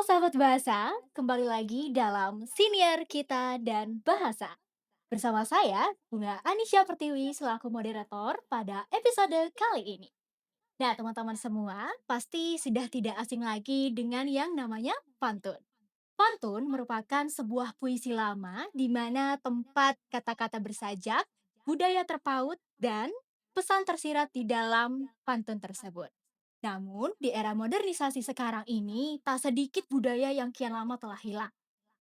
sahabat bahasa, kembali lagi dalam Siniar Kita dan Bahasa. Bersama saya, Bunga Anisya Pertiwi selaku moderator pada episode kali ini. Nah, teman-teman semua pasti sudah tidak asing lagi dengan yang namanya pantun. Pantun merupakan sebuah puisi lama di mana tempat kata-kata bersajak, budaya terpaut, dan pesan tersirat di dalam pantun tersebut. Namun, di era modernisasi sekarang ini, tak sedikit budaya yang kian lama telah hilang.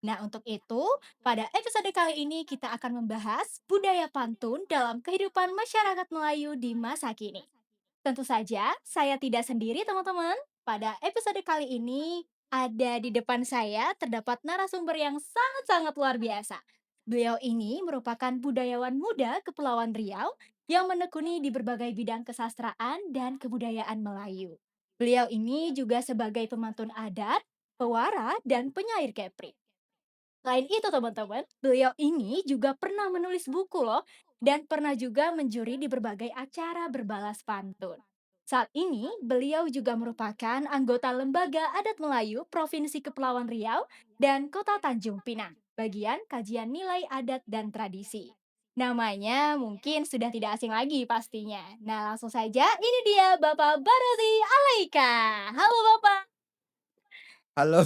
Nah, untuk itu, pada episode kali ini kita akan membahas budaya pantun dalam kehidupan masyarakat Melayu di masa kini. Tentu saja, saya tidak sendiri teman-teman. Pada episode kali ini, ada di depan saya terdapat narasumber yang sangat-sangat luar biasa. Beliau ini merupakan budayawan muda Kepulauan Riau yang menekuni di berbagai bidang kesastraan dan kebudayaan Melayu. Beliau ini juga sebagai pemantun adat, pewara, dan penyair kepri. Selain itu teman-teman, beliau ini juga pernah menulis buku loh dan pernah juga menjuri di berbagai acara berbalas pantun. Saat ini, beliau juga merupakan anggota Lembaga Adat Melayu Provinsi Kepulauan Riau dan Kota Tanjung Pinang, bagian kajian nilai adat dan tradisi. Namanya mungkin sudah tidak asing lagi pastinya. Nah, langsung saja ini dia Bapak Barati Alaika. Halo Bapak. Halo,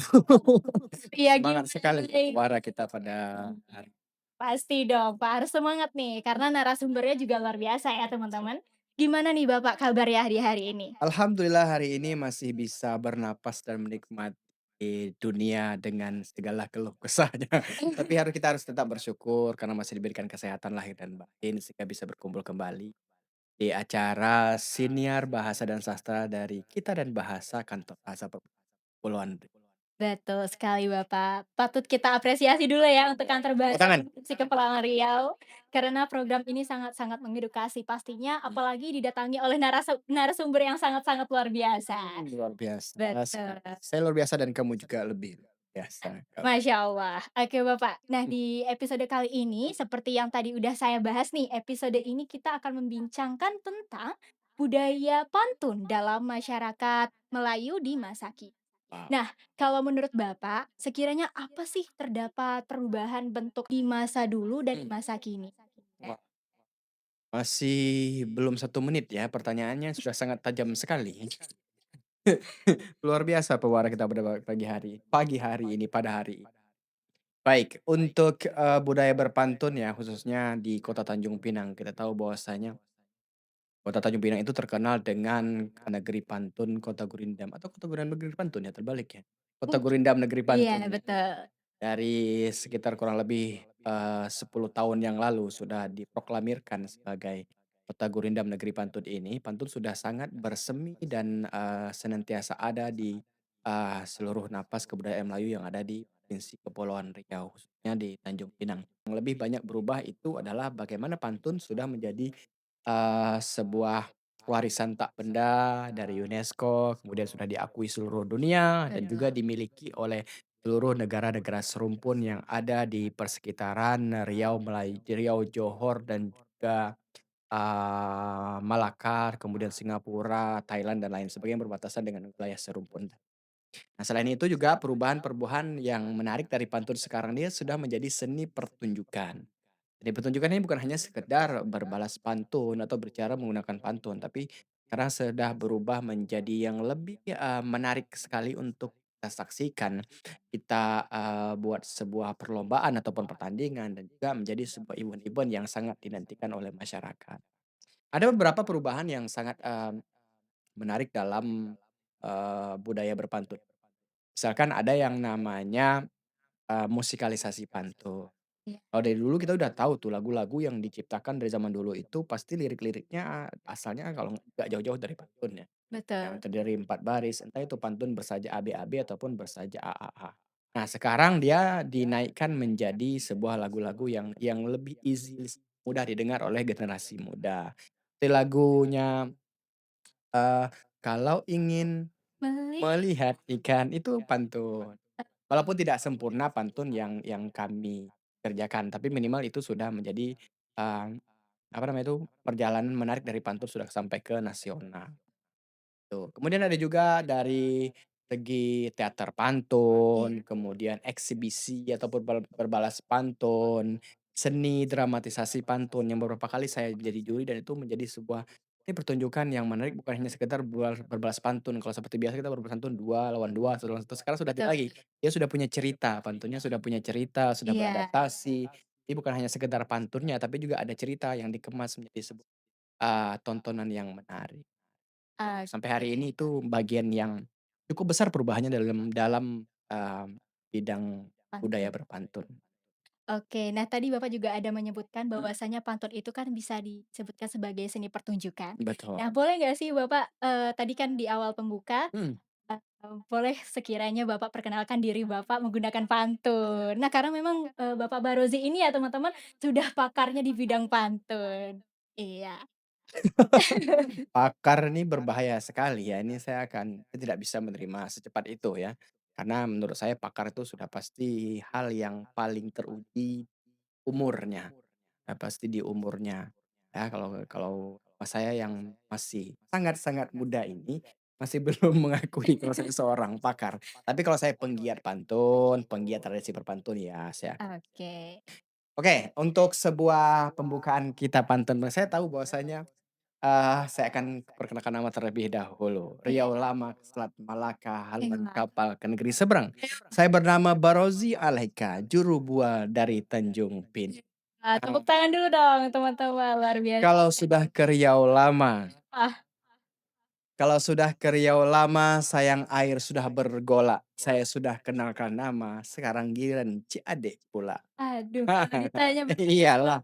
Iya semangat gimana sekali nih? suara kita pada hari Pasti dong, Pak, harus semangat nih, karena narasumbernya juga luar biasa ya teman-teman. Gimana nih Bapak kabar ya di hari ini? alhamdulillah hari ini masih bisa bernapas dan menikmati dunia dengan segala keluh kesahnya. Tapi kita harus tetap bersyukur karena masih diberikan kesehatan lahir dan batin sehingga bisa berkumpul kembali di acara Siniar Bahasa dan Sastra dari Kita dan Bahasa Kantor Bahasa Perpuluhan. Betul sekali Bapak. Patut kita apresiasi dulu ya untuk Kantor Tepuk Bahasa tangan. Provinsi Kepulauan Riau, karena program ini sangat-sangat mengedukasi pastinya, apalagi didatangi oleh narasumber yang sangat-sangat luar biasa. Luar biasa Betul. sekali. Saya luar biasa dan kamu juga lebih luar biasa. Masya Allah. Oke Bapak. Nah di episode kali ini seperti yang tadi udah saya bahas nih, episode ini kita akan membincangkan tentang budaya pantun dalam masyarakat Melayu di masa kini. Wow. Nah, kalau menurut Bapak, sekiranya apa sih terdapat perubahan bentuk di masa dulu dan di masa kini? Wah, masih belum 1 menit ya, pertanyaannya sudah sangat tajam sekali. Luar biasa pewaara kita pada pagi hari ini, pada hari ini. Baik, untuk, budaya berpantun ya, khususnya di Kota Tanjung Pinang, kita tahu bahwasanya Kota Tanjung Pinang itu terkenal dengan negeri pantun, Kota Gurindam atau Kota Gurindam negeri pantun ya, terbalik ya? Kota Gurindam negeri Iya, pantun ya. betul. Dari sekitar kurang lebih, 10 tahun yang lalu sudah diproklamirkan sebagai Kota Gurindam Negeri Pantun ini, pantun sudah sangat bersemi dan, senantiasa ada di, seluruh napas kebudayaan Melayu yang ada di Provinsi Kepulauan Riau, khususnya di Tanjung Pinang. Yang lebih banyak berubah itu adalah bagaimana pantun sudah menjadi, sebuah warisan tak benda dari UNESCO, kemudian sudah diakui seluruh dunia dan juga Betul. dimiliki oleh seluruh negara-negara serumpun yang ada di persekitaran Riau, Johor, dan juga, Malakar, kemudian Singapura, Thailand, dan lain sebagainya yang berbatasan dengan wilayah serumpun. Nah, selain itu juga perubahan-perubahan yang menarik dari pantun sekarang dia sudah menjadi seni pertunjukan. Jadi pertunjukan ini bukan hanya sekedar berbalas pantun atau berbicara menggunakan pantun, tapi sekarang sudah berubah menjadi yang lebih, menarik sekali untuk kita saksikan. Kita, buat sebuah perlombaan ataupun pertandingan dan juga menjadi sebuah event-event yang sangat dinantikan oleh masyarakat. Ada beberapa perubahan yang sangat, menarik dalam, budaya berpantun. Misalkan ada yang namanya, musikalisasi pantun. Iya. Kalau dari dulu kita udah tahu tuh lagu-lagu yang diciptakan dari zaman dulu itu pasti lirik-liriknya asalnya kan kalau nggak jauh-jauh dari pantun ya, yang Betul. terdiri dari 4 baris, entah itu pantun bersaja ABAB ataupun bersaja AAA. Nah sekarang dia dinaikkan menjadi sebuah lagu-lagu yang lebih easy mudah didengar oleh generasi muda. Seperti lagunya, eee, "Kalau ingin Melihat. melihat ikan" itu pantun. Walaupun tidak sempurna pantun yang kami kerjakan, tapi minimal itu sudah menjadi, eee, apa namanya itu, perjalanan menarik dari pantun sudah sampai ke nasional, tuh. Kemudian ada juga dari segi teater Iya, pantun, kemudian eksibisi ataupun berbalas pantun, seni dramatisasi pantun yang beberapa kali saya jadi juri dan itu menjadi sebuah ini pertunjukan yang menarik bukan hanya sekedar berbalas pantun. Kalau seperti biasa kita berbalas pantun 2 lawan 2 1 lawan 1, sekarang sudah tidak betul. lagi. Dia sudah punya cerita, pantunnya sudah punya cerita, sudah Iya, beradaptasi. Jadi bukan hanya sekedar pantunnya, tapi juga ada cerita yang dikemas menjadi sebuah, tontonan yang menarik. Sampai hari oke. ini itu bagian yang cukup besar perubahannya dalam dalam, bidang budaya Pantun. berpantun. Oke, nah tadi Bapak juga ada menyebutkan bahwasanya pantun itu kan bisa disebutkan sebagai seni pertunjukan. Betul. Nah, boleh nggak sih Bapak, tadi kan di awal pembuka, Mhm. boleh sekiranya Bapak perkenalkan diri Bapak menggunakan pantun. Nah, karena memang, Bapak Barozi ini ya teman-teman, sudah pakarnya di bidang pantun. Iya. Pakar ini berbahaya sekali ya, ini saya tidak bisa menerima secepat itu ya. Karena menurut saya pakar itu sudah pasti hal yang paling teruji umurnya, pasti di umurnya. Ya kalau kalau saya yang masih sangat-sangat muda ini, masih belum mengakui kalau saya seorang pakar. Tapi kalau saya penggiat pantun, penggiat tradisi berpantun ya saya. Oke. Oke, untuk sebuah pembukaan kita pantun, saya tahu bahwasanya saya akan perkenalkan nama terlebih dahulu. Iya. Riau lama ke Selat Malaka, haluan Iya. kapal ke negeri seberang. Saya bernama Barozi Alaika, juru bual dari Tanjung Pinang. Tepuk tangan dulu dong teman-teman, luar biasa. Kalau sudah ke Riau lama, Ah, kalau sudah ke Riau lama, sayang air sudah bergolak. Saya sudah kenalkan nama, sekarang giliran Ciade pula. aduh kalau ditanya Iyalah.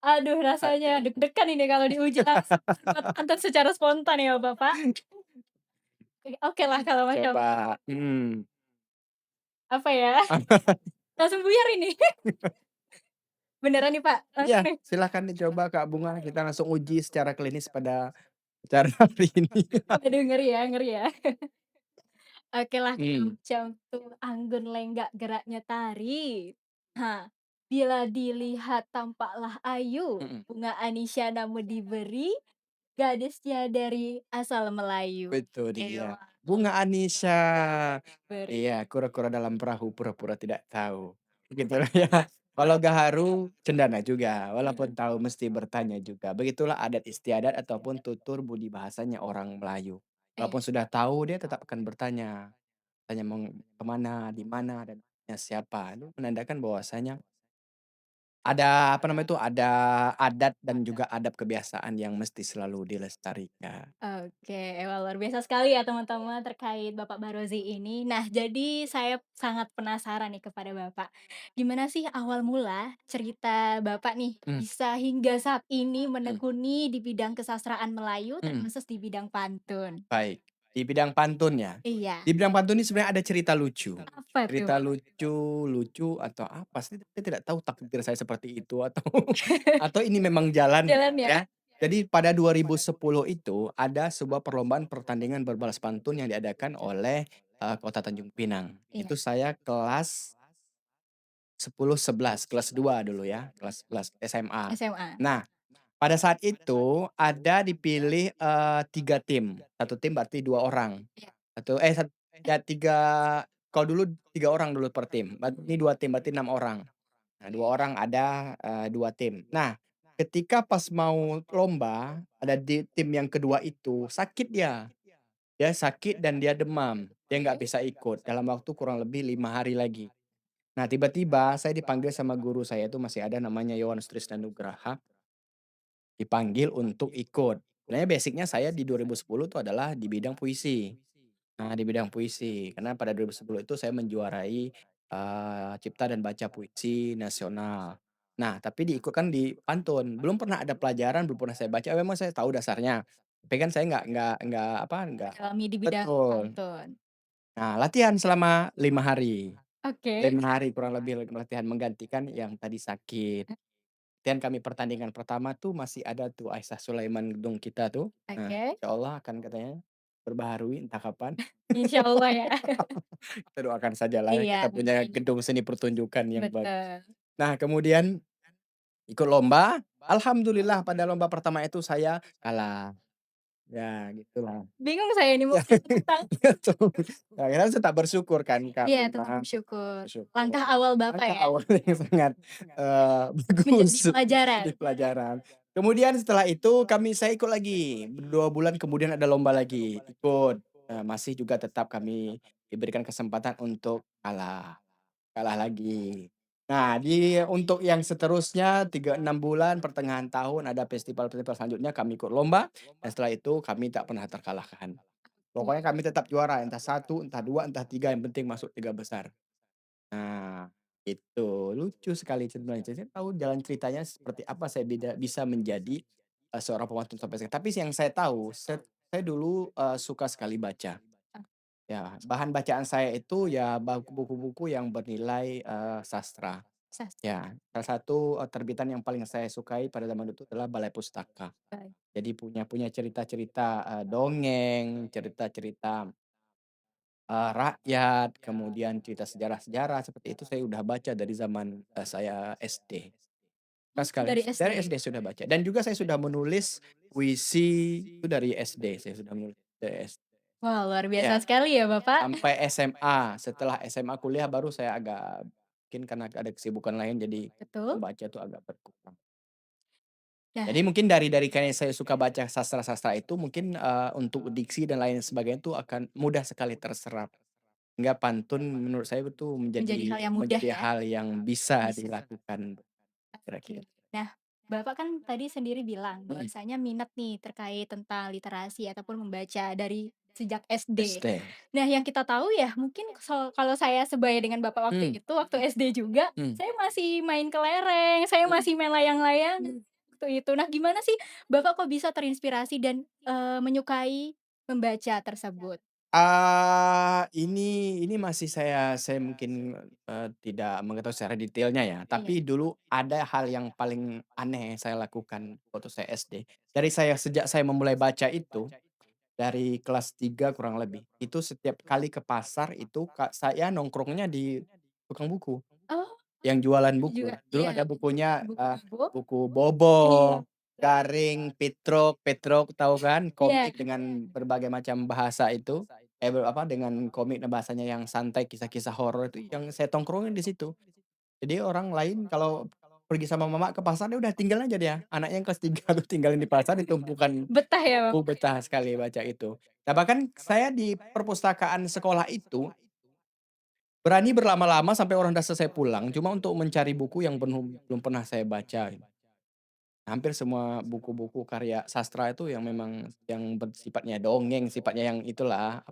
aduh rasanya deg-degan ini kalau diuji langsung buat pantun secara spontan ya Bapak. Okelah kalau macam Coba, mhm. apa ya, langsung buyar ini. Beneran nih Pak, langsung Iya, nih. silakan dicoba Kak Bunga, kita langsung uji secara klinis pada acara hari ini. Waduh ngeri ya ngeri ya. Okelah kalau Mmm, macam tuh anggun lenggak geraknya tari. Nah, bila dilihat tampaklah ayu, mhm, bunga Anisya namun diberi, gadisnya dari asal Melayu. itu dia. Ewa, Bunga Anisa. beri. Iya, kura-kura dalam perahu pura-pura tidak tahu. Begitulah ya. Walau gaharu cendana juga, walaupun tahu mesti bertanya juga. Begitulah adat istiadat ataupun tutur budi bahasanya orang Melayu. Iya, Walaupun sudah tahu dia tetap akan bertanya, tanya mau ke mana, di mana, dan nanya siapa. Itu menandakan bahwasanya ada, apa namanya itu, ada adat dan juga adab kebiasaan yang mesti selalu dilestarikan. oke. Wah, luar biasa sekali ya teman-teman terkait Bapak Barozi ini. Nah, jadi saya sangat penasaran nih kepada Bapak. Gimana sih awal mula cerita Bapak nih Mmm, bisa hingga saat ini mhm, menekuni di bidang kesastraan Melayu mhm. termasuk di bidang pantun? Baik, di bidang pantun ya? Iya. Di bidang pantun ini sebenarnya ada cerita lucu. Apa tuh, Cerita Pak? lucu atau apa sih, saya tidak tahu takdir saya seperti itu atau atau ini memang jalan Jalan ya? ya. Jadi pada 2010 itu ada sebuah perlombaan pertandingan berbalas pantun yang diadakan oleh, Kota Tanjung Pinang. Iya, Itu saya kelas 10, 11, kelas 2 dulu ya, kelas kelas SMA. SMA. Nah, pada saat itu ada dipilih, 3 tim, satu tim berarti 2 orang, Iya. satu eh, sat ya 3 kalau dulu 3 orang dulu per tim, ini 2 tim, berarti 6 orang. Nah, 2 orang ada, 2 tim. Nah, ketika pas mau lomba, ada di tim yang kedua itu sakit dia sakit dan dia demam, dia nggak Oke. bisa ikut dalam waktu kurang lebih 5 hari lagi. Nah, tiba-tiba saya dipanggil sama guru saya itu masih ada namanya Yohanes Trisnanugraha, dipanggil untuk ikut. Sebenarnya basic-nya saya di 2010 itu adalah di bidang puisi. Nah, di bidang puisi, karena pada 2010 itu saya menjuarai, cipta dan baca puisi nasional. Nah, tapi diikutkan di pantun, belum pernah ada pelajaran, belum pernah saya baca, memang saya tahu dasarnya, tapi kan saya nggak apa, nggak Mendalami di bidang betul. pantun. Nah, latihan selama 5 hari. Oke. 5 hari kurang lebih latihan menggantikan yang tadi sakit. Dan kami pertandingan pertama tuh masih ada tuh Aisyah Sulaiman gedung kita tuh. Nah, Oke. insyaallah akan katanya perbaharui entah kapan. Insyaallah ya. Kita doakan sajalah Iya, kita punya gedung seni pertunjukan yang bagus. betul. Nah, kemudian ikut lomba, alhamdulillah pada lomba pertama itu saya kalah. Ya gitulah. Bingung saya nih mau Ya, ngasih tentang gitu. Akhirnya tetap bersyukur kan, Kak, iya, tetap karena bersyukur. bersyukur. Langkah awal Bapak Langkah ya, awal yang sangat, menjadi bagus pelajaran. di pelajaran. Kemudian setelah itu saya ikut lagi, 2 bulan kemudian ada lomba lagi, ikut. Masih juga tetap kami diberikan kesempatan untuk kalah, kalah lagi. Nah, untuk yang seterusnya 3 6 bulan, pertengahan tahun ada festival-festival selanjutnya kami ikut lomba, dan setelah itu kami tak pernah terkalahkan. Oke. Pokoknya kami tetap juara, entah satu, entah 2, entah 3, yang penting masuk 3 besar. Nah, itu. Lucu sekali sebenarnya. Saya tahu jalan ceritanya seperti apa saya bisa menjadi, seorang pemantun sampai sekarang. Tapi yang saya tahu, saya dulu, suka sekali baca. Ah, Ya, bahan bacaan saya itu ya buku-buku yang bernilai, sastra. sastra, Ya, salah satu, terbitan yang paling saya sukai pada zaman itu adalah Balai Pustaka. baik. Jadi punya punya cerita-cerita, dongeng, cerita-cerita rakyat, kemudian cerita sejarah-sejarah seperti itu saya udah baca dari zaman, saya SD. Pas Oh, sekali dari dari SD? SD sudah baca dan juga saya sudah menulis puisi itu dari SD, saya sudah menulis dari SD. Wah, luar biasa Ya, sekali ya, Bapak. sampai SMA, setelah SMA kuliah baru saya agak mungkin karena ada kesibukan lain jadi Betul. membaca tuh agak berkurang. Nah, Jadi mungkin dari kayak saya suka baca sastra-sastra itu mungkin, untuk diksi dan lain sebagainya itu akan mudah sekali terserap. Hingga pantun menurut saya itu menjadi hal menjadi yang mudah menjadi ya, hal yang bisa bisa. dilakukan kira-kira. Oke. Nah, Bapak kan tadi sendiri bilang Mhm, bahwasanya minat nih terkait tentang literasi ataupun membaca dari sejak SD. SD. Nah, yang kita tahu ya mungkin kalau saya sebaya dengan Bapak waktu Mmm, itu, waktu SD juga, mhm. saya masih main kelereng, saya masih main layang-layang waktu itu. Nah, gimana sih Bapak kok bisa terinspirasi dan, menyukai membaca tersebut? Ini masih saya mungkin, tidak mengetahui secara detailnya ya, Iya. tapi dulu ada hal yang paling aneh yang saya lakukan waktu saya SD. Sejak saya memulai baca itu, dari kelas 3 kurang lebih, itu setiap kali ke pasar itu saya nongkrongnya di tukang buku. Oh, Yang jualan itu buku. juga Dulu iya, ada bukunya, buku Bobo? buku Iya. Bobo, Garing, Petruk Petruk tahu kan? Iya. Komik dengan berbagai macam bahasa itu, dengan komik dan bahasanya yang santai, kisah-kisah horor itu yang saya tongkrongin di situ. Jadi orang lain kalau pergi sama mama ke pasar, dia udah tinggal aja dia, anaknya yang kelas 3 tuh tinggalin di pasar di tumpukan Betah ya, buku, Bapak? betah sekali baca itu. Nah bahkan saya di perpustakaan sekolah itu berani berlama-lama sampai orang udah selesai pulang, cuma untuk mencari buku yang belum belum pernah saya baca. Hampir semua buku-buku karya sastra itu yang memang yang bersifatnya dongeng, sifatnya yang itulah,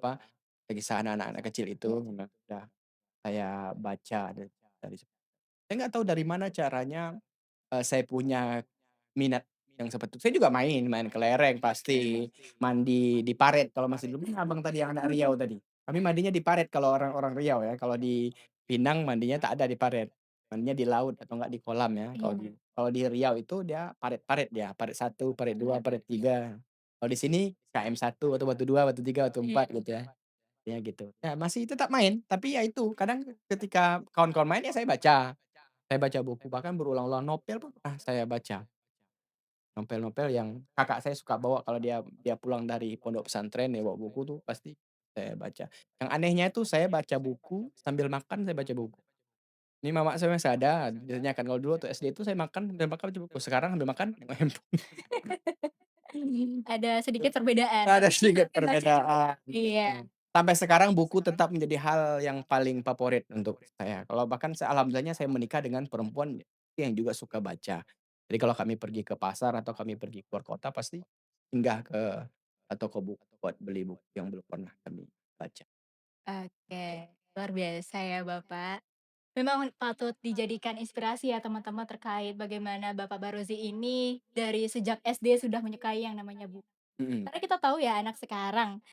kisah anak-anak kecil itu Iya. memang sudah saya baca dari saya nggak tahu dari mana caranya, saya punya minat yang seperti itu. Saya juga main kelereng pasti, mandi di paret kalau masih dulu kan Abang tadi yang anak Riau tadi. Kami mandinya di paret kalau orang-orang Riau ya, kalau di Pinang mandinya tak ada di paret, mandinya di laut atau enggak di kolam ya. Iya. Kalau di Riau itu dia paret-paret dia, paret satu, paret 2, paret 3. Kalau di sini KM1 atau Batu 2, Batu 3, Batu Iya. 4 gitu ya. Ya gitu. Ya masih tetap main, tapi ya itu kadang ketika kawan-kawan main ya saya baca. Saya baca buku, bahkan berulang-ulang novel pun pernah saya baca. Novel-novel yang kakak saya suka bawa kalau dia dia pulang dari pondok pesantren, dia bawa buku tuh pasti saya baca. Yang anehnya itu saya baca buku, sambil makan saya baca buku. Ini mama saya masih ada, ditanyakan kalau dulu waktu SD itu saya makan sambil makan baca buku, sekarang sambil makan nengok handphone. Ada sedikit perbedaan, Ada sedikit tapi baca juga. perbedaan. Iya. Sampai sekarang buku tetap menjadi hal yang paling favorit untuk saya. Kalau bahkan alhamdulillahnya saya menikah dengan perempuan yang juga suka baca. Jadi kalau kami pergi ke pasar atau kami pergi keluar kota pasti singgah ke toko buku buat beli buku yang belum pernah kami baca. Oke, luar biasa ya, Bapak. Memang patut dijadikan inspirasi ya teman-teman terkait bagaimana Bapak Barozi ini dari sejak SD sudah menyukai yang namanya buku. Mhm, Karena kita tahu ya anak sekarang,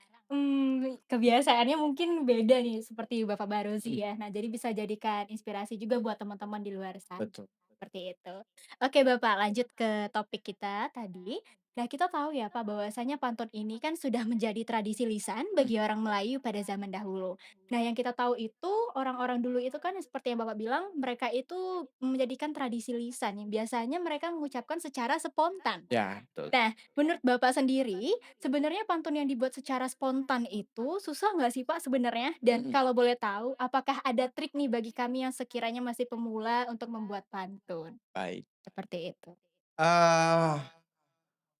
kebiasaannya mungkin beda nih seperti Bapak Barozi mhm, ya. Nah, jadi bisa jadikan inspirasi juga buat teman-teman di luar sana. betul. Seperti itu. Oke Bapak, lanjut ke topik kita tadi. Nah, kita tahu ya Pak, bahwasanya pantun ini kan sudah menjadi tradisi lisan Mhm. bagi orang Melayu pada zaman dahulu. Nah, yang kita tahu itu orang-orang dulu itu kan seperti yang Bapak bilang, mereka itu menjadikan tradisi lisan yang biasanya mereka mengucapkan secara spontan. Ya, betul. Nah, menurut Bapak sendiri, sebenarnya pantun yang dibuat secara spontan itu susah nggak sih Pak sebenarnya? Dan Mhm. kalau boleh tahu, apakah ada trik nih bagi kami yang sekiranya masih pemula untuk membuat pantun? Baik. Seperti itu. Eee,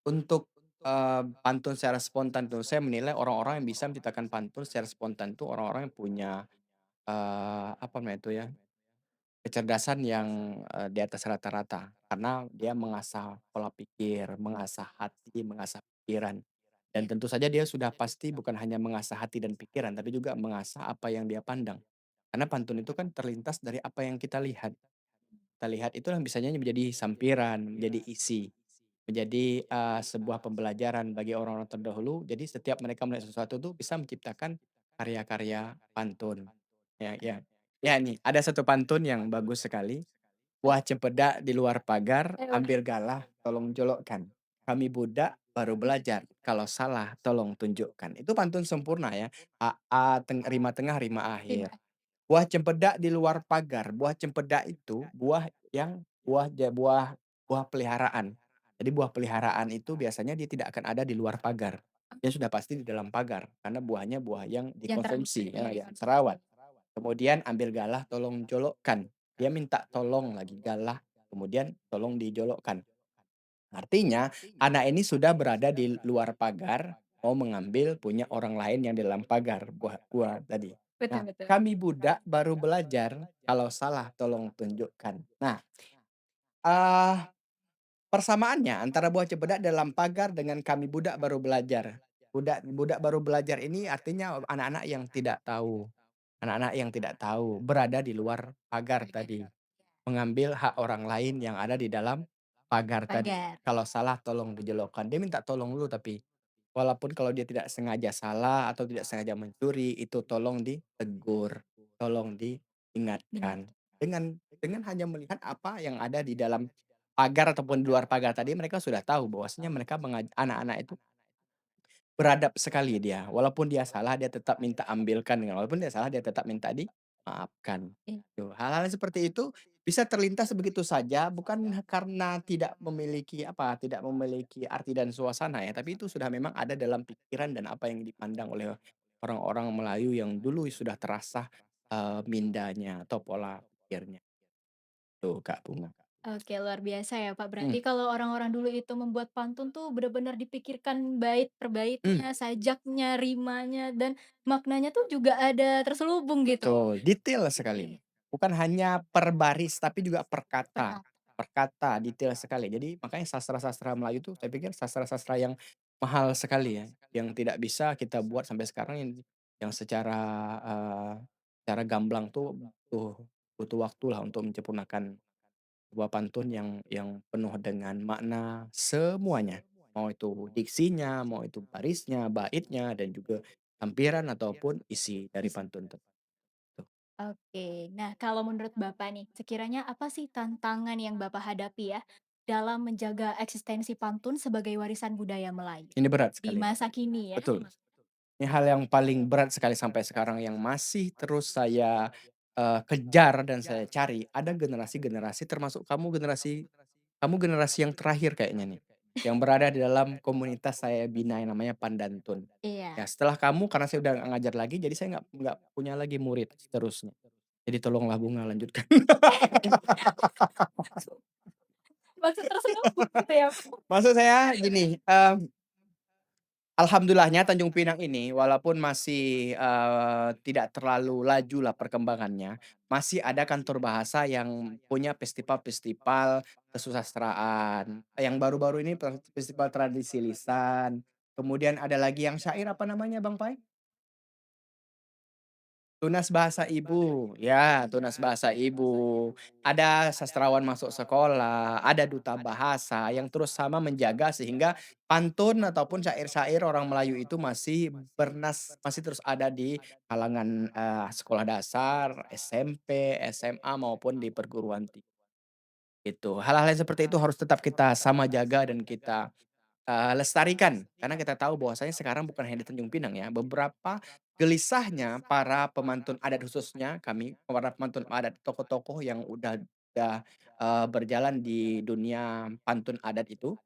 untuk, pantun secara spontan tuh, saya menilai orang-orang yang bisa menciptakan pantun secara spontan tuh orang-orang yang punya, apa namanya itu ya, kecerdasan yang, di atas rata-rata. Karena dia mengasah pola pikir, mengasah hati, mengasah pikiran. Dan Iya, tentu saja dia sudah pasti bukan hanya mengasah hati dan pikiran, tapi juga mengasah apa yang dia pandang. Karena pantun itu kan terlintas dari apa yang kita lihat. Kita lihat itu yang bisanya menjadi sampiran, menjadi isi. Menjadi, sebuah pembelajaran bagi orang-orang terdahulu, jadi setiap mereka melihat sesuatu tuh bisa menciptakan karya-karya pantun. Ya ya. Ya nih, ada satu pantun yang bagus sekali, "Buah cempedak di luar pagar, wah, ambil galah tolong jolokkan. Kami budak baru belajar, kalau salah tolong tunjukkan." Itu pantun sempurna ya, rima tengah, rima akhir. terima Buah cempedak di luar pagar, buah cempedak itu buah yang buah buah peliharaan. Jadi buah peliharaan itu biasanya dia tidak akan ada di luar pagar. Dia sudah pasti di dalam pagar, karena buahnya buah yang yang ter dikonsumsi, iya, ya yang dikonsumsi. terawat. Kemudian ambil galah tolong jolokkan. Dia minta tolong lagi, galah, kemudian tolong dijolokkan. Artinya, anak ini sudah berada di luar pagar, mau mengambil punya orang lain yang di dalam pagar, buah-buah tadi. Betul Nah, betul. kami budak baru belajar, kalau salah tolong tunjukkan. Nah, eee, persamaannya antara buah cempedak dalam pagar dengan kami budak baru belajar. Budak budak baru belajar ini artinya anak-anak yang tidak tahu, anak-anak yang tidak tahu, berada di luar pagar Pagar, tadi. Mengambil hak orang lain yang ada di dalam pagar tadi. pagar. Kalau salah tolong dijolokkan. Dia minta tolong dulu tapi, walaupun kalau dia tidak sengaja salah atau tidak sengaja mencuri, itu tolong ditegur, tolong Benar. diingatkan. Dengan hanya melihat apa yang ada di dalam pagar ataupun di luar pagar tadi, mereka sudah tahu bahwasanya mereka anak-anak itu beradab sekali dia, walaupun dia salah dia tetap minta ambilkan, walaupun dia salah dia tetap minta dimaafkan. Iya. Tuh, hal-hal seperti itu bisa terlintas begitu saja bukan karena tidak memiliki apa, tidak memiliki arti dan suasana ya, tapi itu sudah memang ada dalam pikiran dan apa yang dipandang oleh orang-orang Melayu yang dulu sudah terasa, mindanya atau pola pikirnya. Tuh, Kak, Bunga. Oke, luar biasa ya, Pak. Mmm, Berarti kalau orang-orang dulu itu membuat pantun tuh benar-benar dipikirkan bait per mmm. baitnya, sajaknya, rimanya, dan maknanya tuh juga ada terselubung gitu. Betul, detail Oke. sekali. Bukan hanya per baris, tapi juga per kata. Perkata. Per kata, detail sekali. Jadi makanya sastra-sastra Melayu tuh saya pikir sastra-sastra yang mahal sekali ya, yang tidak bisa kita buat sampai sekarang yang secara, secara gamblang tuh butuh butuh waktulah untuk menyempurnakan sebuah pantun yang penuh dengan makna semuanya. Mau itu diksinya, mau itu barisnya, baitnya, dan juga lampiran ataupun isi dari pantun tersebut. Oke. Nah, kalau menurut Bapak nih, sekiranya apa sih tantangan yang Bapak hadapi ya, dalam menjaga eksistensi pantun sebagai warisan budaya Melayu Ini berat di sekali, masa kini ya? betul. Ini hal yang paling berat sekali sampai sekarang yang masih terus saya, kejar dan saya cari, ada generasi-generasi termasuk kamu generasi yang terakhir kayaknya nih, yang berada di dalam komunitas saya bina yang namanya Pandantun. Iya. Ya setelah kamu karena saya udah nggak ngajar lagi jadi saya nggak punya lagi murid seterusnya. Jadi tolonglah Bunga lanjutkan. Maksud terselubung gitu ya, Pak? Maksud saya gini, alhamdulillahnya Tanjung Pinang ini walaupun masih, tidak terlalu lajulah perkembangannya, masih ada kantor bahasa yang punya festival-festival kesusastraan. Yang baru-baru ini festival tradisi lisan, kemudian ada lagi yang syair apa namanya Bang Pai? Tunas Bahasa Ibu, ya Tunas Bahasa Ibu. Ada sastrawan masuk sekolah, ada duta bahasa yang terus sama menjaga sehingga pantun ataupun syair-syair orang Melayu itu masih terus ada di kalangan, sekolah dasar, SMP, SMA maupun di perguruan tinggi. gitu. Hal-hal yang seperti itu harus tetap kita sama jaga dan kita, lestarikan, karena kita tahu bahwasanya sekarang bukan hanya di Tanjung Pinang ya, beberapa gelisahnya para pemantun adat khususnya kami, para pemantun adat, tokoh-tokoh yang berjalan di dunia pantun adat itu,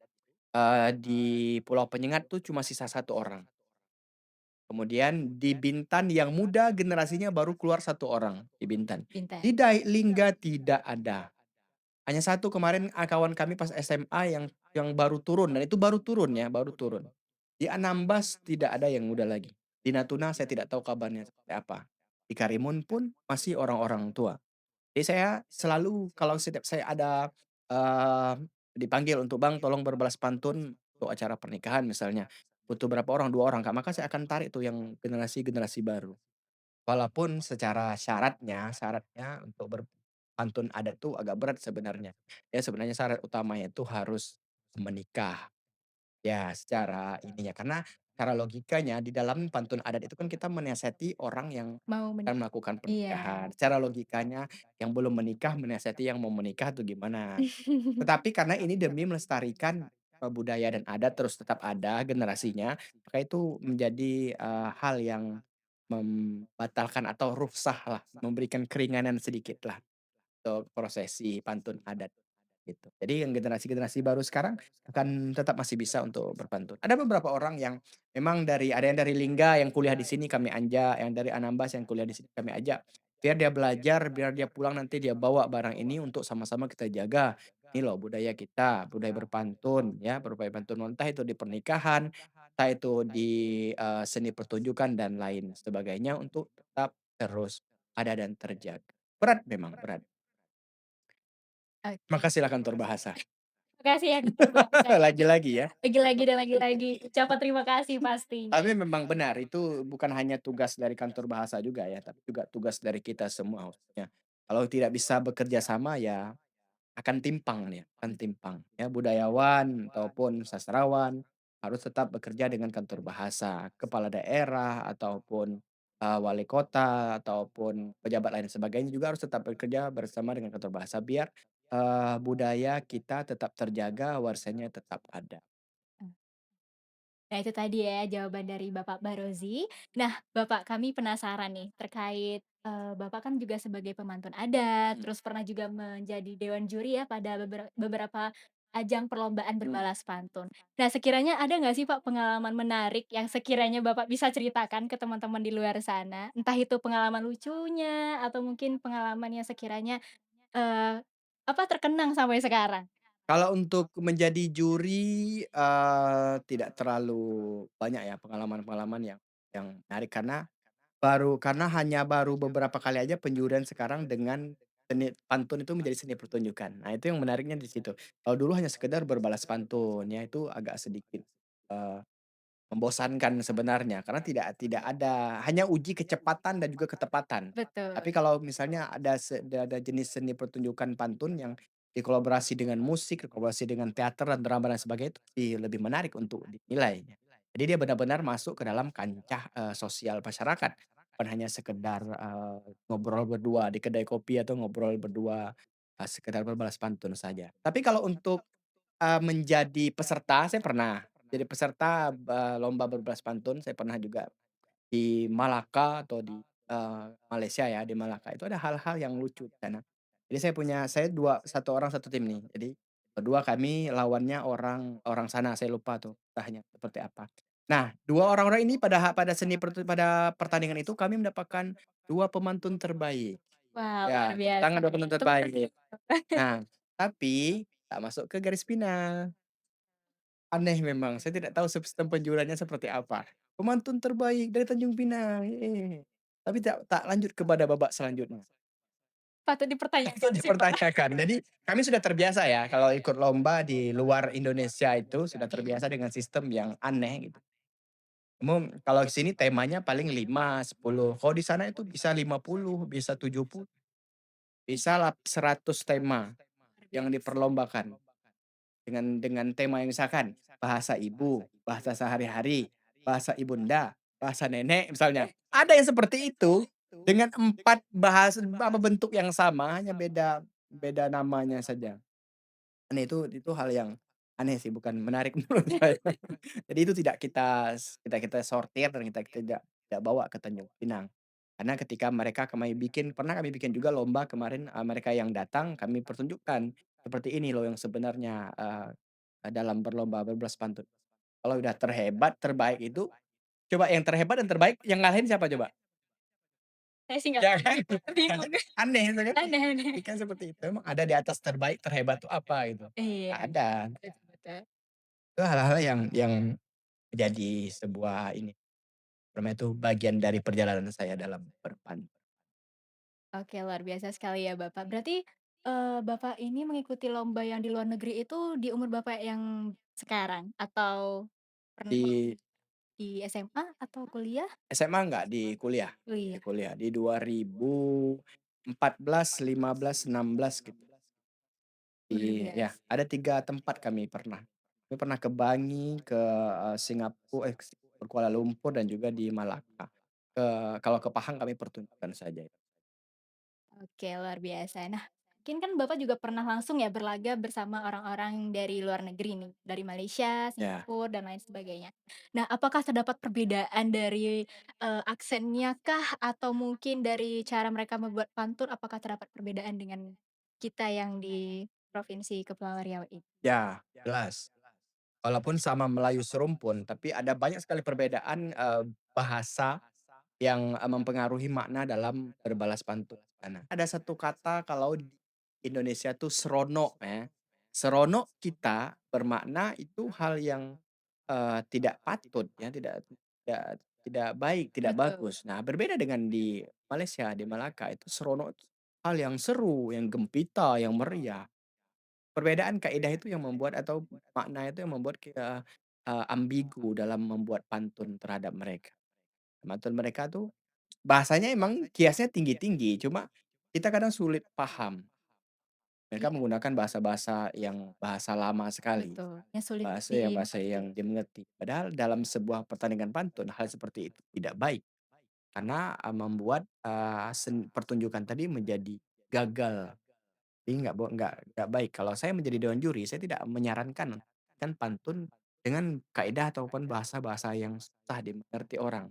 di Pulau Penyengat tuh cuma sisa satu orang. Kemudian di Bintan yang muda generasinya baru keluar satu orang di Bintan. Di Bintan. Lingga tidak ada. Hanya satu kemarin, kawan kami pas SMA yang baru turun dan itu baru turun ya, baru turun. Di Anambas tidak ada yang muda lagi. Di Natuna saya tidak tahu kabarnya seperti apa. Di Karimun pun masih orang-orang tua. Jadi saya selalu kalau setiap saya ada, eee, dipanggil untuk, "Bang tolong berbalas pantun untuk acara pernikahan," misalnya, butuh berapa orang, 2 orang Kak, maka saya akan tarik tuh yang generasi-generasi baru. Walaupun secara syaratnya untuk berpantun adat tuh agak berat sebenarnya. Ya sebenarnya syarat utamanya itu harus menikah. Ya, secara ininya, karena secara logikanya di dalam pantun adat itu kan kita menasihati orang yang Mau akan melakukan iya. pernikahan. Secara logikanya yang belum menikah menasihati yang mau menikah itu gimana. Tetapi karena ini demi melestarikan, budaya dan adat terus tetap ada generasinya, maka itu menjadi, hal yang membatalkan atau rukhsahlah, memberikan keringanan sedikitlah untuk prosesi pantun adat. Gitu. Jadi yang generasi-generasi baru sekarang akan tetap masih bisa untuk berpantun. Ada beberapa orang yang memang ada yang dari Lingga yang kuliah di sini kami ajak, yang dari Anambas yang kuliah di sini kami ajak. Biar dia belajar, biar dia pulang nanti dia bawa barang ini untuk sama-sama kita jaga. Ini loh budaya kita, budaya berpantun ya, budaya pantun entah itu di pernikahan, entah itu di, seni pertunjukan dan lain sebagainya untuk tetap terus ada dan terjaga. Berat memang, berat. Oke. Makasihlah kantor bahasa. Makasih ya Kak, berbahasa ya. Lagi-lagi ya. Lagi-lagi dan lagi-lagi ucapan terima kasih pastinya. Tapi memang benar, itu bukan hanya tugas dari kantor bahasa juga ya, tapi juga tugas dari kita semua khususnya. Kalau tidak bisa bekerja sama ya akan timpang ya, akan timpang. Ya budayawan ataupun sastrawan harus tetap bekerja dengan kantor bahasa, kepala daerah ataupun, wali kota ataupun pejabat lain sebagainya juga harus tetap bekerja bersama dengan kantor bahasa biar, budaya kita tetap terjaga, warisannya tetap ada. Nah itu tadi ya jawaban dari Bapak Barozi. Nah Bapak kami penasaran nih terkait, Bapak kan juga sebagai pemantun adat, terus pernah juga menjadi dewan juri ya pada beberapa ajang perlombaan berbalas pantun. Nah sekiranya ada nggak sih Pak pengalaman menarik yang sekiranya Bapak bisa ceritakan ke teman-teman di luar sana? Entah itu pengalaman lucunya atau mungkin pengalaman yang sekiranya, eee, terkenang sampai sekarang? Kalau untuk menjadi juri, tidak terlalu banyak ya pengalaman-pengalaman yang menarik karena hanya baru beberapa kali aja penjurian sekarang dengan seni pantun itu menjadi seni pertunjukan. Nah itu yang menariknya di situ. Kalau dulu hanya sekedar berbalas pantun, ya itu agak sedikit, eee membosankan sebenarnya karena tidak ada hanya uji kecepatan dan juga ketepatan. Tapi Betul. kalau misalnya ada jenis seni pertunjukan pantun yang dikolaborasi dengan musik, dikolaborasi dengan teater dan drama dan sebagainya itu sih lebih menarik untuk dinilai. Jadi dia benar-benar masuk ke dalam kancah, sosial masyarakat, bukan hanya sekedar, ngobrol berdua di kedai kopi atau ngobrol berdua, sekedar berbalas pantun saja. Tapi kalau untuk menjadi peserta, saya pernah. Jadi peserta, lomba berbalas pantun, saya pernah juga di Malaka atau di, Malaysia ya, di Malaka itu ada hal-hal yang lucu di sana. Jadi saya satu orang satu tim nih. Jadi berdua kami lawannya orang orang sana, saya lupa tuh entahnya seperti apa. Nah, 2 orang-orang ini pada pertandingan itu kami mendapatkan 2 pemantun terbaik. Wah, luar Ya, tepuk biasa tangan 2 nih. pemantun terbaik. Nah, tapi tak masuk ke garis final. Aneh memang, saya tidak tahu sistem penjualannya seperti apa. Pemantun terbaik dari Tanjung Pinang, tapi tak lanjut kepada babak selanjutnya. Patut Itu dipertanyakan sih, Pak. dipertanyakan. Jadi kami sudah terbiasa ya kalau ikut lomba di luar Indonesia itu sudah terbiasa dengan sistem yang aneh gitu. Kalau di sini temanya paling 5, 10, kalau di sana itu bisa 50, bisa 70, bisa 100 tema Luar yang biasa. diperlombakan. Dengan tema yang misalkan, bahasa ibu, bahasa sehari-hari, bahasa ibunda, bahasa nenek misalnya. Ada yang seperti itu, dengan 4 bentuk yang sama, hanya beda beda namanya saja. aneh itu hal yang aneh sih, bukan menarik menurut saya. Jadi itu tidak kita sortir dan kita tidak tidak bawa ke Tanjung Pinang. Karena ketika mereka kami bikin juga lomba kemarin, mereka yang datang kami pertunjukkan, seperti ini loh yang sebenarnya, dalam berlomba berbalas pantun. Kalau udah terhebat, terbaik itu, coba yang terhebat dan terbaik yang ngalahin siapa coba? Saya sih nggak Ya tahu, kan? bingung. Aneh itu kan? Aneh-aneh. Kan seperti itu, emang ada di atas terbaik, terhebat tuh apa gitu? Iya, Nggak ada. betul betul. Itu hal-hal yang jadi sebuah ini, namanya itu bagian dari perjalanan saya dalam Oke, luar biasa sekali ya Bapak. Berarti, Bapak ini mengikuti lomba yang di luar negeri itu di umur Bapak yang sekarang? Atau pernah di di SMA atau kuliah? SMA enggak, di Kuliah, kuliah di 2014, 15, 16 gitu. luar Ya, biasa. ada 3 tempat kami pernah. Kami pernah ke Bangi, ke, Kuala Lumpur dan juga di Malaka. Kalau ke Pahang kami pertunjukan saja. Oke, luar biasa. Nah, mungkin kan Bapak juga pernah langsung ya berlaga bersama orang-orang dari luar negeri nih, dari Malaysia, Ya. Singapura, dan lain sebagainya. Nah, apakah terdapat perbedaan dari, aksennya kah? Atau mungkin dari cara mereka membuat pantun, apakah terdapat perbedaan dengan kita yang di Provinsi Kepulauan Riau ini? Ya, jelas. Walaupun sama Melayu serumpun, tapi ada banyak sekali perbedaan, bahasa yang, mempengaruhi makna dalam berbalas pantun. Ada satu kata kalau di Indonesia tuh serono ya. Serono kita bermakna itu hal yang, tidak patut ya, tidak baik, tidak Betul, bagus. Nah, berbeda dengan di Malaysia, di Malaka itu serono itu hal yang seru, yang gempita, yang meriah. Perbedaan kaidah itu yang membuat atau makna itu yang membuat kita, ambigu dalam membuat pantun terhadap mereka. Pantun mereka tuh bahasanya emang kiasnya tinggi-tinggi, cuma kita kadang sulit paham. Mereka iya, menggunakan bahasa-bahasa yang bahasa lama sekali, betul, yang sulit bahasa yang dimengerti. dimengerti. Padahal dalam sebuah pertandingan pantun hal seperti itu tidak baik karena, membuat, pertunjukan tadi menjadi gagal. Jadi nggak baik. Kalau saya menjadi dewan juri, saya tidak menyarankan kan pantun dengan kaidah ataupun bahasa-bahasa yang susah dimengerti orang.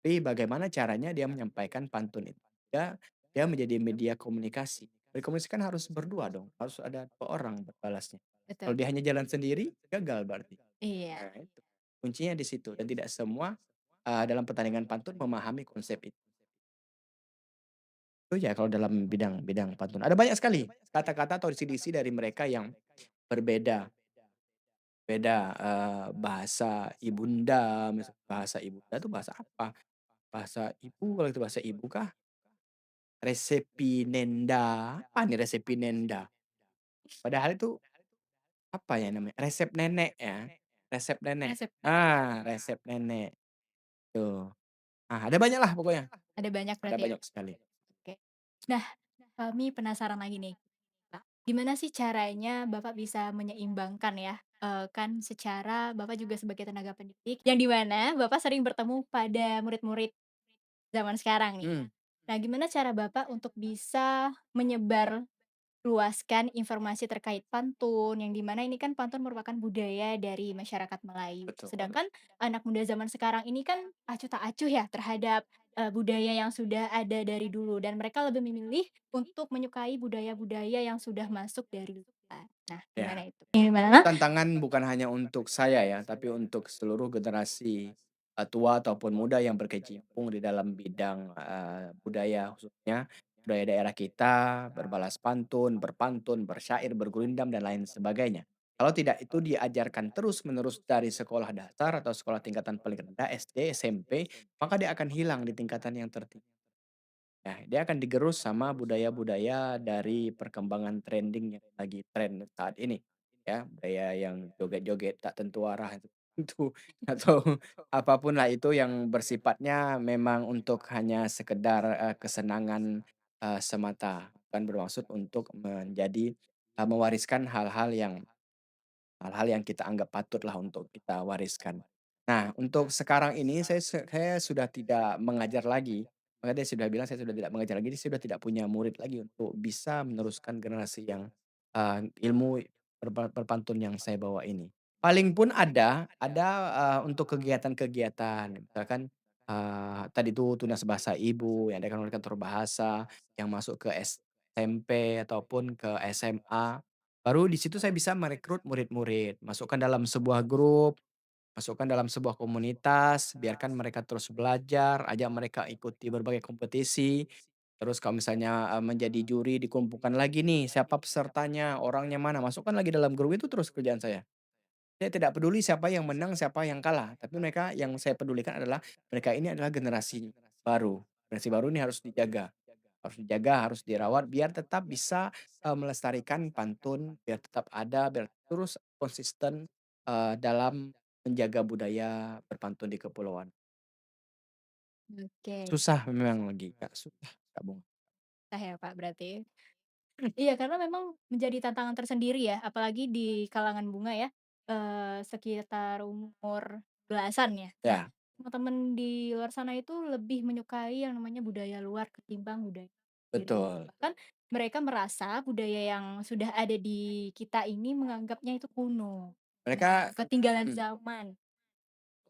Tapi bagaimana caranya dia menyampaikan pantun itu? Dia menjadi media komunikasi. Berkomunikasi kan harus berdua dong, harus ada 2 orang berbalasnya. Kalau Betul, dia hanya jalan sendiri, gagal berarti. iya, Nah itu, kuncinya di situ dan tidak semua, dalam pertandingan pantun memahami konsep itu. Itu ya kalau dalam bidang bidang pantun. Ada banyak sekali kata-kata atau diksi-diksi dari mereka yang berbeda. Beda, bahasa ibunda, bahasa ibunda itu bahasa apa? Bahasa ibu, kalau itu bahasa ibu kah? Resepinenda, apa nih resepinenda? Padahal itu apa ya namanya, resep nenek ya, resep nenek. resepnya Resep nenek, tuh. Ada banyak lah pokoknya, ada banyak ada berarti ya? banyak sekali. Oke. Nah, kami penasaran lagi nih, Kak. Gimana sih caranya Bapak bisa menyeimbangkan ya, kan secara Bapak juga sebagai tenaga pendidik, yang di mana Bapak sering bertemu pada murid-murid zaman sekarang nih. Mmm, Nah, gimana cara Bapak untuk bisa menyebar luaskan informasi terkait pantun, yang di mana ini kan pantun merupakan budaya dari masyarakat Melayu. betul. Sedangkan anak muda zaman sekarang ini kan acuh tak acuh ya terhadap, budaya yang sudah ada dari dulu dan mereka lebih memilih untuk menyukai budaya-budaya yang sudah masuk dari luar. Nah, Ya. gimana itu? Gimana? Tantangan bukan hanya untuk saya ya, tapi untuk seluruh generasi, tua ataupun muda yang berkecimpung di dalam bidang, budaya khususnya budaya daerah kita, berbalas pantun, berpantun, bersyair, bergurindam, dan lain sebagainya. Kalau tidak itu diajarkan terus-menerus dari sekolah dasar atau sekolah tingkatan paling rendah SD, SMP, maka dia akan hilang di tingkatan yang tertinggi. Nah, dia akan digerus sama budaya-budaya dari perkembangan trending yang lagi tren saat ini, ya. Budaya yang joget-joget tak tentu arah itu atau apapun lah itu yang bersifatnya memang untuk hanya sekedar, kesenangan, semata, bukan bermaksud untuk menjadi, mewariskan hal-hal yang kita anggap patutlah untuk kita wariskan. Nah, untuk sekarang ini saya sudah tidak mengajar lagi. Makanya dia sudah bilang saya sudah tidak mengajar lagi, jadi saya sudah tidak punya murid lagi untuk bisa meneruskan generasi yang, ilmu berpantun yang saya bawa ini. Paling pun untuk kegiatan-kegiatan, misalkan, tadi itu tunas bahasa ibu yang diadakan oleh kantor bahasa, yang masuk ke SMP ataupun ke SMA. Baru di situ saya bisa merekrut murid-murid, masukkan dalam sebuah grup, masukkan dalam sebuah komunitas, biarkan mereka terus belajar, ajak mereka ikuti berbagai kompetisi. Terus kalau misalnya, menjadi juri dikumpulkan lagi nih, siapa pesertanya, orangnya mana, masukkan lagi dalam grup itu terus kerjaan saya. Saya tidak peduli siapa yang menang, siapa yang kalah, tapi mereka yang saya pedulikan adalah mereka ini adalah generasi baru. Generasi baru ini harus dijaga, harus dirawat biar tetap bisa, melestarikan pantun, biar tetap ada, biar terus konsisten, dalam menjaga budaya berpantun di kepulauan. Oke, Susah memang lagi, Kak, susah, Kak, Bung. susah ya Kak berarti? Iya, karena memang menjadi tantangan tersendiri ya, apalagi di kalangan bunga ya, sekitar umur belasan ya. Nah, Ya, teman-teman di luar sana itu lebih menyukai yang namanya budaya luar ketimbang budaya sendiri. betul. Bahkan mereka merasa budaya yang sudah ada di kita ini menganggapnya itu kuno dan Mereka ketinggalan mhm. zaman.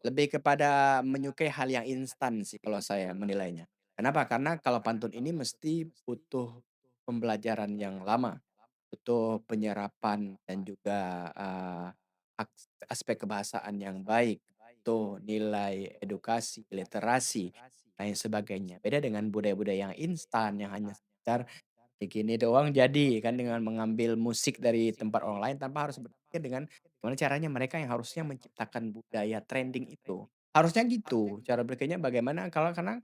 Lebih kepada menyukai hal yang instan sih kalau saya menilainya. Kenapa? Karena kalau pantun ini mesti butuh pembelajaran yang lama, butuh penyerapan dan juga, aspek kebahasaan yang baik, butuh nilai edukasi, literasi, lain sebagainya. Beda dengan budaya-budaya yang instan yang hanya sekedar begini doang jadi kan dengan mengambil musik dari tempat orang lain tanpa harus berpikir dengan gimana caranya mereka yang harusnya menciptakan budaya trending itu. Harusnya gitu cara berpikirnya bagaimana kalau karena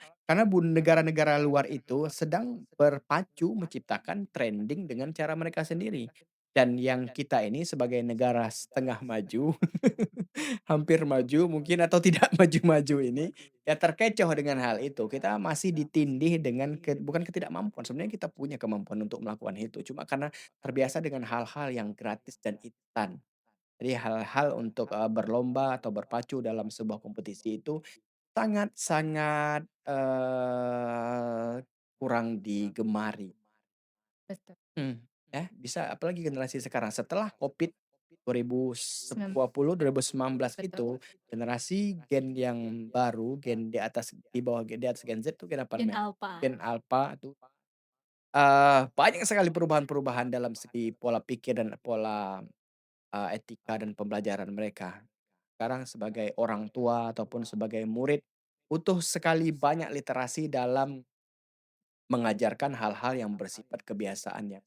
negara-negara luar itu sedang berpacu menciptakan trending dengan cara mereka sendiri. Dan yang kita ini sebagai negara setengah maju, hampir maju mungkin atau tidak maju-maju ini, ya terkecoh dengan hal itu. Kita masih ditindih dengan bukan ketidakmampuan, sebenarnya kita punya kemampuan untuk melakukan itu, cuma karena terbiasa dengan hal-hal yang gratis dan instan. Jadi hal-hal untuk, berlomba atau berpacu dalam sebuah kompetisi itu sangat-sangat, kurang digemari. Betul. Bisa apalagi generasi sekarang setelah Covid Sembilan 2020, 2019 betul. itu, generasi Gen yang baru, Gen di bawah di atas Gen Z itu Gen apa Gen namanya? Alpha. Gen Alpha itu, banyak sekali perubahan-perubahan dalam segi pola pikir dan pola, etika dan pembelajaran mereka. Sekarang sebagai orang tua ataupun sebagai murid, butuh sekali banyak literasi dalam mengajarkan hal-hal yang bersifat kebiasaan yang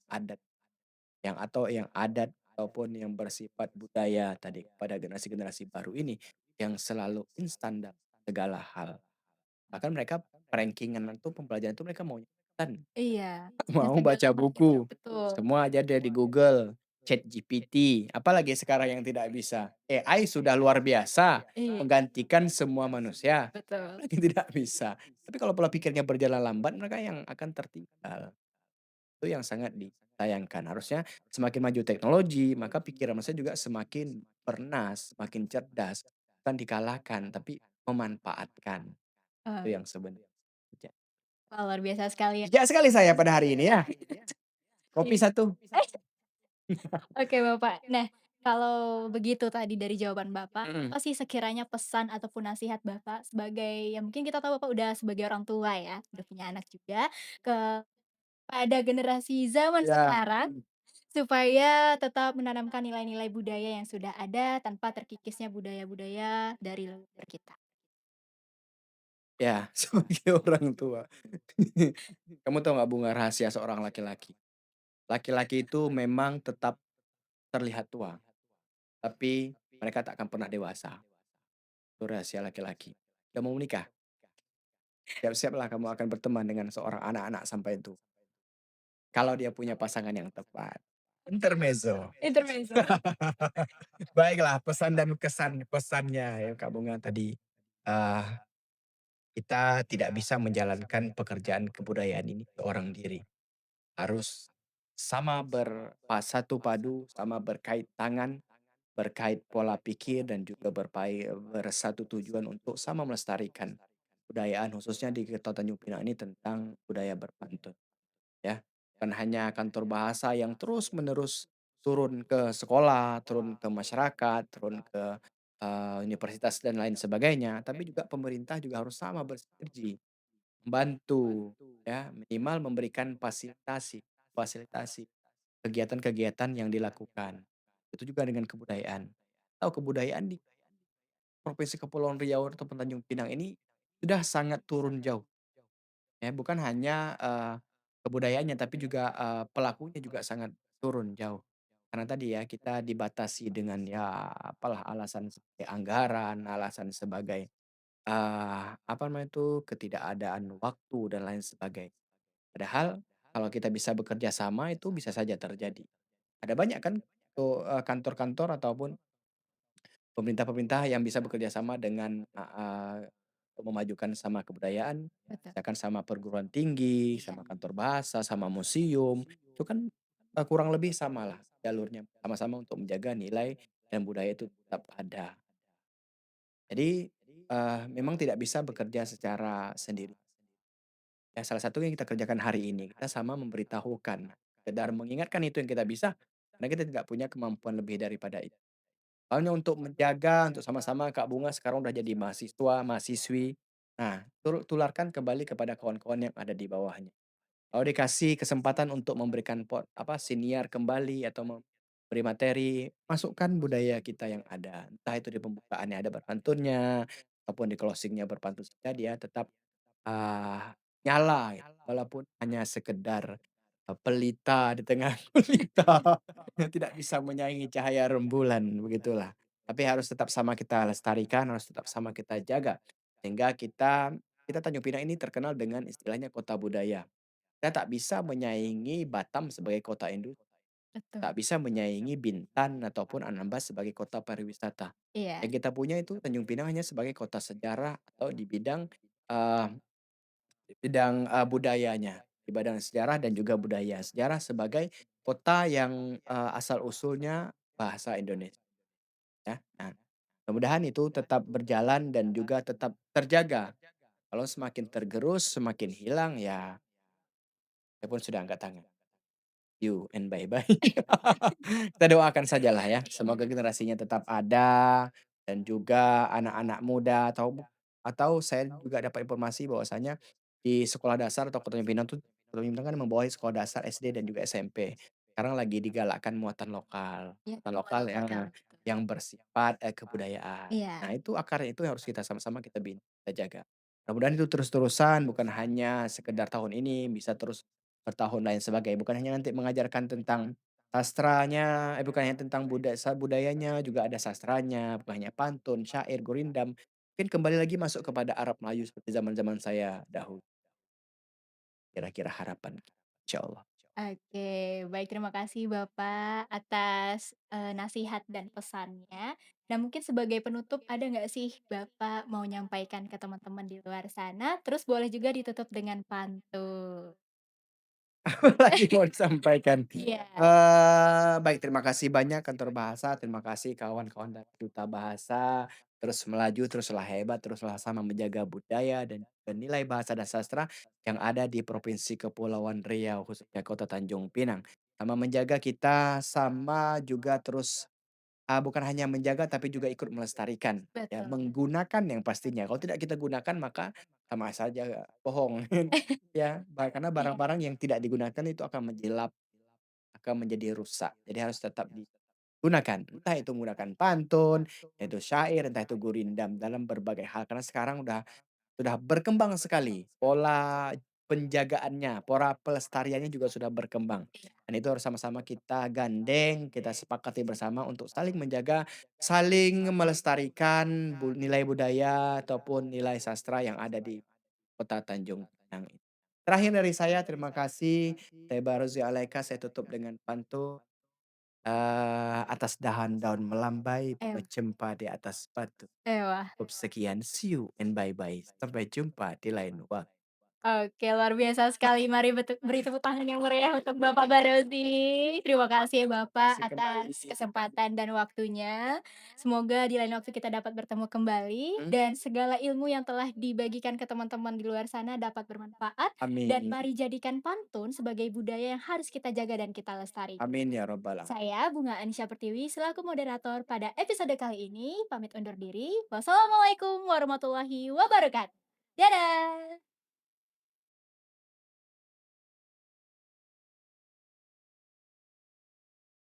adat ataupun yang bersifat budaya tadi kepada generasi-generasi baru ini yang selalu instan dalam segala hal. Bahkan mereka ranking itu pembelajaran itu mereka maunya instan, Iya, mau instant baca gampang gitu, buku, betul. semua aja ada di Google, ChatGPT, apalagi sekarang yang tidak bisa. AI sudah luar biasa Iya, menggantikan semua manusia, betul. apalagi tidak bisa. Tapi kalau pola pikirnya berjalan lambat mereka yang akan tertinggal. Itu yang sangat disayangkan. Harusnya semakin maju teknologi, maka pikiran manusia juga semakin bernas, semakin cerdas. Bukan dikalahkan, tapi memanfaatkan. Itu Eee, yang sebenarnya. Wah, luar biasa sekali ya. Bijak sekali saya pada hari ini ya. Kopi Iya. satu. Oke, Bapak. Nah, kalau begitu tadi dari jawaban Bapak, Mhm. apa sih sekiranya pesan ataupun nasihat Bapak sebagai ya mungkin kita tahu Bapak udah sebagai orang tua ya, udah punya anak juga, kepada generasi zaman Iya. sekarang, supaya tetap menanamkan nilai-nilai budaya yang sudah ada tanpa terkikisnya budaya-budaya dari leluhur kita? Ya, sebagai orang tua. Kamu tahu nggak bunga rahasia seorang laki-laki? Laki-laki itu memang tetap terlihat tua, tapi mereka tak akan pernah dewasa. Itu rahasia laki-laki. Udah mau menikah? Siap-siaplah kamu akan berteman dengan seorang anak-anak sampai itu. Kalau dia punya pasangan yang tepat. Intermezzo. Intermezzo. Baiklah, pesan dan kesan pesannya ya Kak Bunga tadi, eee, kita tidak bisa menjalankan pekerjaan kebudayaan ini seorang diri. Harus sama satu padu, sama berkait tangan, berkait pola pikir dan juga bersatu tujuan untuk sama melestarikan kebudayaan khususnya di Kota Tanjung Pinang ini tentang budaya berpantun. Ya, bukan hanya kantor bahasa yang terus-menerus turun ke sekolah, turun ke masyarakat, turun ke, universitas dan lain sebagainya, tapi juga pemerintah juga harus sama bersinergi, membantu, ya, minimal memberikan fasilitasi kegiatan-kegiatan yang dilakukan. Itu juga dengan kebudayaan. Kebudayaan di Provinsi Kepulauan Riau ataupun Tanjung Pinang ini sudah sangat turun jauh, ya, bukan hanya, kebudayaannya tapi juga, pelakunya juga sangat turun jauh. Karena tadi ya, kita dibatasi dengan ya apalah alasan sebagai anggaran, alasan sebagai, apa namanya itu, ketidakadaan waktu dan lain sebagainya. Padahal kalau kita bisa bekerja sama itu bisa saja terjadi. Ada banyak kan tuh, kantor-kantor ataupun pemerintah-pemerintah yang bisa bekerja sama dengan untuk memajukan sama kebudayaan, Betul. misalkan sama perguruan tinggi, sama kantor bahasa, sama museum, itu kan, kurang lebih samalah jalurnya, sama-sama untuk menjaga nilai dan budaya itu tetap ada. Jadi, memang tidak bisa bekerja secara sendiri. Ya salah satu yang kita kerjakan hari ini, kita sama memberitahukan, sekedar mengingatkan itu yang kita bisa, karena kita tidak punya kemampuan lebih daripada itu. Hanya untuk menjaga, untuk sama-sama Kak Bunga sekarang udah jadi mahasiswa, mahasiswi. Nah, tularkan kembali kepada kawan-kawan yang ada di bawahnya. Kalau dikasih kesempatan untuk memberikan siniar kembali atau memberi materi, masukkan budaya kita yang ada. Entah itu di pembukaannya ada berpantunnya, ataupun di closing-nya berpantun saja dia tetap, nyala gitu, walaupun hanya sekedar, pelita di tengah gulita yang tidak bisa menyaingi cahaya rembulan, begitulah. Tapi harus tetap sama kita lestarikan, harus tetap sama kita jaga, sehingga kita Tanjung Pinang ini terkenal dengan istilahnya kota budaya. Kita tak bisa menyaingi Batam sebagai kota industri, Betul. tak bisa menyaingi Bintan ataupun Anambas sebagai kota pariwisata. Iya, Yang kita punya itu Tanjung Pinang hanya sebagai kota sejarah atau di bidang budayanya, di bidang sejarah dan juga budaya. Sejarah sebagai kota yang, asal-usulnya bahasa Indonesia, ya. Nah, mudah-mudahan itu tetap berjalan dan juga tetap terjaga. Kalau semakin tergerus, semakin hilang, ya saya pun sudah angkat tangan. You and bye-bye. Kita doakan sajalah ya, semoga generasinya tetap ada dan juga anak-anak muda atau saya juga dapat informasi bahwasanya di sekolah dasar atau Kota Pimpinan tuh Kota Pimpinan kan membawahi sekolah dasar SD dan juga SMP. Sekarang lagi digalakkan iya, muatan lokal muatan lokal, betul. yang bersifat, kebudayaan. Nah Iya, itu akarnya itu harus kita sama-sama kita kita jaga. Mudah-mudahan itu terus-terusan bukan hanya sekedar tahun ini, bisa terus bertahun lain sebagainya, bukan hanya nanti mengajarkan tentang sastranya, bukan hanya tentang budayanya, juga ada sastranya, bukan hanya pantun, syair, gurindam, mungkin kembali lagi masuk kepada Arab Melayu seperti zaman-zaman saya dahulu, kira-kira harapan, insyaallah. oke. Baik, terima kasih Bapak atas, nasihat dan pesannya. Nah, mungkin sebagai penutup ada nggak sih Bapak mau nyampaikan ke teman-teman di luar sana? Terus boleh juga ditutup dengan pantun. Lagi mau disampaikan. Iya, Baik terima kasih banyak kantor bahasa, terima kasih kawan-kawan dari duta bahasa, terus melaju, teruslah hebat, teruslah sama menjaga budaya dan nilai bahasa dan sastra yang ada di Provinsi Kepulauan Riau, khususnya Kota Tanjung Pinang. Sama menjaga kita, sama juga terus, bukan hanya menjaga tapi juga ikut melestarikan, ya, betul. menggunakan yang pastinya. Kalau tidak kita gunakan maka sama saja bohong. Ya, karena Iya, barang-barang yang tidak digunakan itu akan akan menjadi rusak. Jadi harus tetap digunakan. Entah itu menggunakan pantun, entah itu syair, entah itu gurindam dalam berbagai hal. Karena sekarang sudah berkembang sekali pola penjagaannya, pola pelestariannya juga sudah berkembang. iya, Dan itu harus sama-sama kita gandeng, kita sepakati bersama untuk saling menjaga, saling melestarikan nilai budaya ataupun nilai sastra yang ada di Kota Tanjung Pinang ini. Terakhir dari saya, terima kasih. Tabaruzi alaika, saya tutup dengan pantun, atas dahan-daun melambai, ew berjumpa di atas batu. ewah. Cukup sekian, see you and bye-bye. Sampai jumpa di lain waktu. Oke, luar biasa sekali. Mari beri tepuk tangan yang meriah untuk Bapak Barozi. Terima kasih ya Bapak Makasih kembali. atas kesempatan dan waktunya. Semoga di lain waktu kita dapat bertemu kembali Mhm, dan segala ilmu yang telah dibagikan ke teman-teman di luar sana dapat bermanfaat dan amin. mari jadikan pantun sebagai budaya yang harus kita jaga dan kita lestarikan. Amin ya rabbal alamin. Saya Bunga Anisya Pertiwi selaku moderator pada episode kali ini pamit undur diri. Wassalamualaikum warahmatullahi wabarakatuh. Dadah.